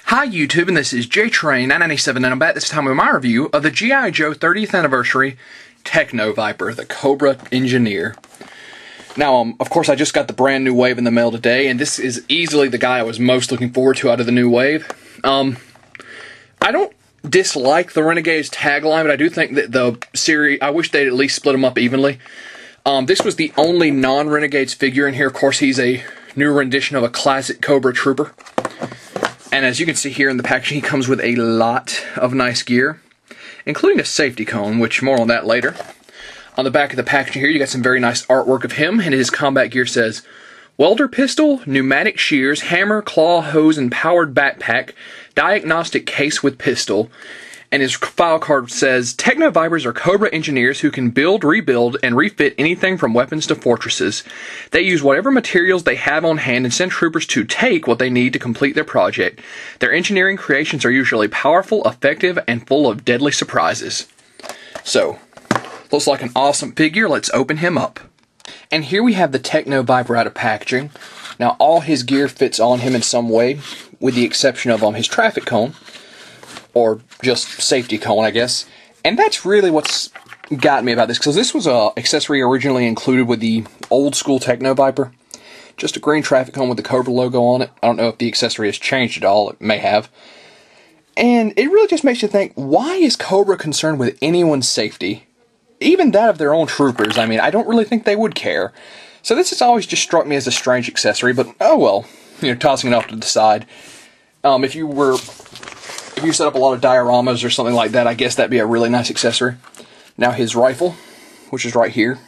Hi YouTube, and this is JTrain997, and I'm back this time with my review of the G.I. Joe 30th Anniversary Techno Viper, the Cobra Engineer. Now, of course, I just got the brand new wave in the mail today, and this is easily the guy I was most looking forward to out of the new wave. I don't dislike the Renegade's tagline, but I do think that the series, I wish they'd at least split them up evenly. This was the only non-Renegade's figure in here. Of course, he's a new rendition of a classic Cobra Trooper. And as you can see here in the packaging, he comes with a lot of nice gear, including a safety cone, which more on that later. On the back of the packaging here, you got some very nice artwork of him, and his combat gear says, welder pistol, pneumatic shears, hammer, claw, hose, and powered backpack, diagnostic case with pistol. And his file card says, Techno Vipers are Cobra engineers who can build, rebuild, and refit anything from weapons to fortresses. They use whatever materials they have on hand and send troopers to take what they need to complete their project. Their engineering creations are usually powerful, effective, and full of deadly surprises. So, looks like an awesome figure. Let's open him up. And here we have the Techno Viper out of packaging. Now, all his gear fits on him in some way, with the exception of his traffic cone. Or just safety cone, I guess. And that's really what's got me about this, because this was an accessory originally included with the old school Techno Viper. Just a green traffic cone with the Cobra logo on it. I don't know if the accessory has changed at all. It may have. And it really just makes you think, why is Cobra concerned with anyone's safety? Even that of their own troopers. I mean, I don't really think they would care. So this has always just struck me as a strange accessory, but oh well. You know, tossing it off to the side. If you set up a lot of dioramas or something like that, I guess that'd be a really nice accessory. Now his rifle, which is right here,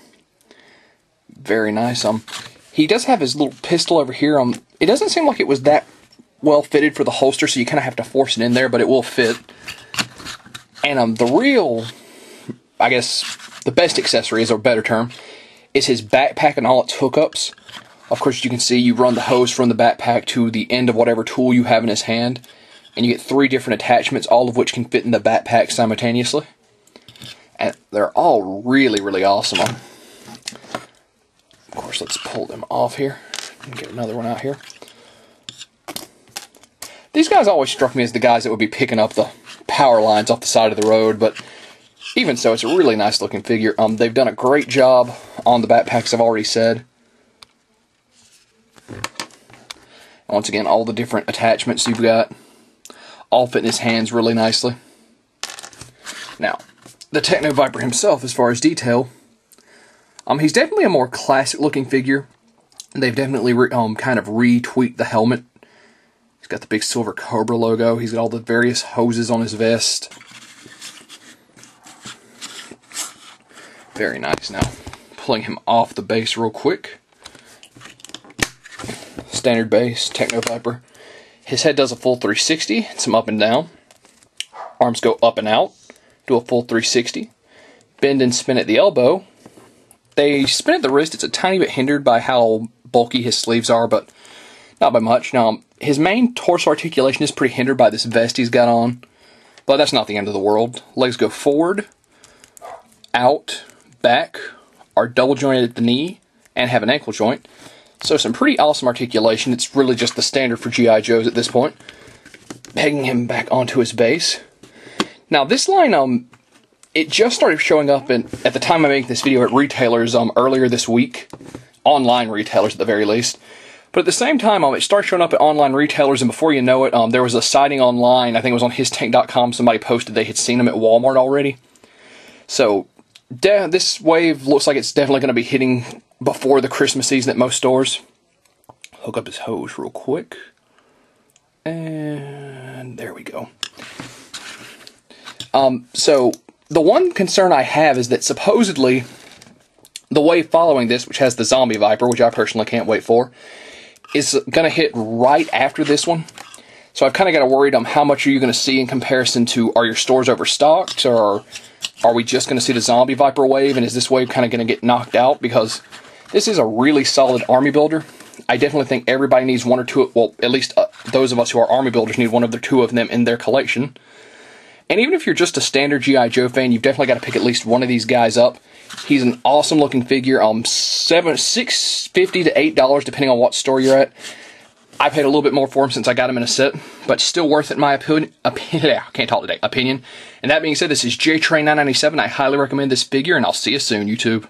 very nice. He does have his little pistol over here. It doesn't seem like it was that well fitted for the holster, so you kind of have to force it in there, but it will fit. And the real, I guess, the best accessory is a better term, is his backpack and all its hookups. Of course, you can see you run the hose from the backpack to the end of whatever tool you have in his hand. And you get 3 different attachments, all of which can fit in the backpack simultaneously. And they're all really, really awesome. Of course, let's pull them off here and get another one out here. These guys always struck me as the guys that would be picking up the power lines off the side of the road, but even so, it's a really nice looking figure. They've done a great job on the backpacks, I've already said. And once again, all the different attachments you've got all fit in his hands really nicely. Now, the Techno Viper himself, as far as detail, he's definitely a more classic looking figure. They've definitely kind of retweaked the helmet. He's got the big silver Cobra logo. He's got all the various hoses on his vest. Very nice. Now, pulling him off the base real quick. Standard base, Techno Viper. His head does a full 360, some up and down. Arms go up and out, do a full 360. Bend and spin at the elbow. They spin at the wrist. It's a tiny bit hindered by how bulky his sleeves are, but not by much. Now, his main torso articulation is pretty hindered by this vest he's got on, but that's not the end of the world. Legs go forward, out, back, are double jointed at the knee, and have an ankle joint. So some pretty awesome articulation. It's really just the standard for G.I. Joes at this point. Pegging him back onto his base. Now this line, it just started showing up at the time I'm making this video at retailers earlier this week. Online retailers at the very least. But at the same time, it started showing up at online retailers, and before you know it, there was a sighting online, I think it was on histank.com, somebody posted they had seen him at Walmart already. So this wave looks like it's definitely going to be hitting before the Christmas season at most stores. Hook up his hose real quick. And there we go. So the one concern I have is that supposedly the wave following this, which has the Zombie Viper, which I personally can't wait for, is going to hit right after this one. So I've kind of got to worry how much are you going to see in comparison to, are your stores overstocked, or are we just going to see the Zombie Viper wave, and is this wave kind of going to get knocked out? Because this is a really solid army builder. I definitely think everybody needs one or two, well, at least those of us who are army builders need one of the 2 of them in their collection. And even if you're just a standard G.I. Joe fan, you've definitely got to pick at least one of these guys up. He's an awesome looking figure. $6.50 to $8 depending on what store you're at. I paid a little bit more for him since I got him in a set, but still worth it in my opinion. Can't talk today. Opinion. And that being said, this is JTrain997. I highly recommend this figure, and I'll see you soon, YouTube.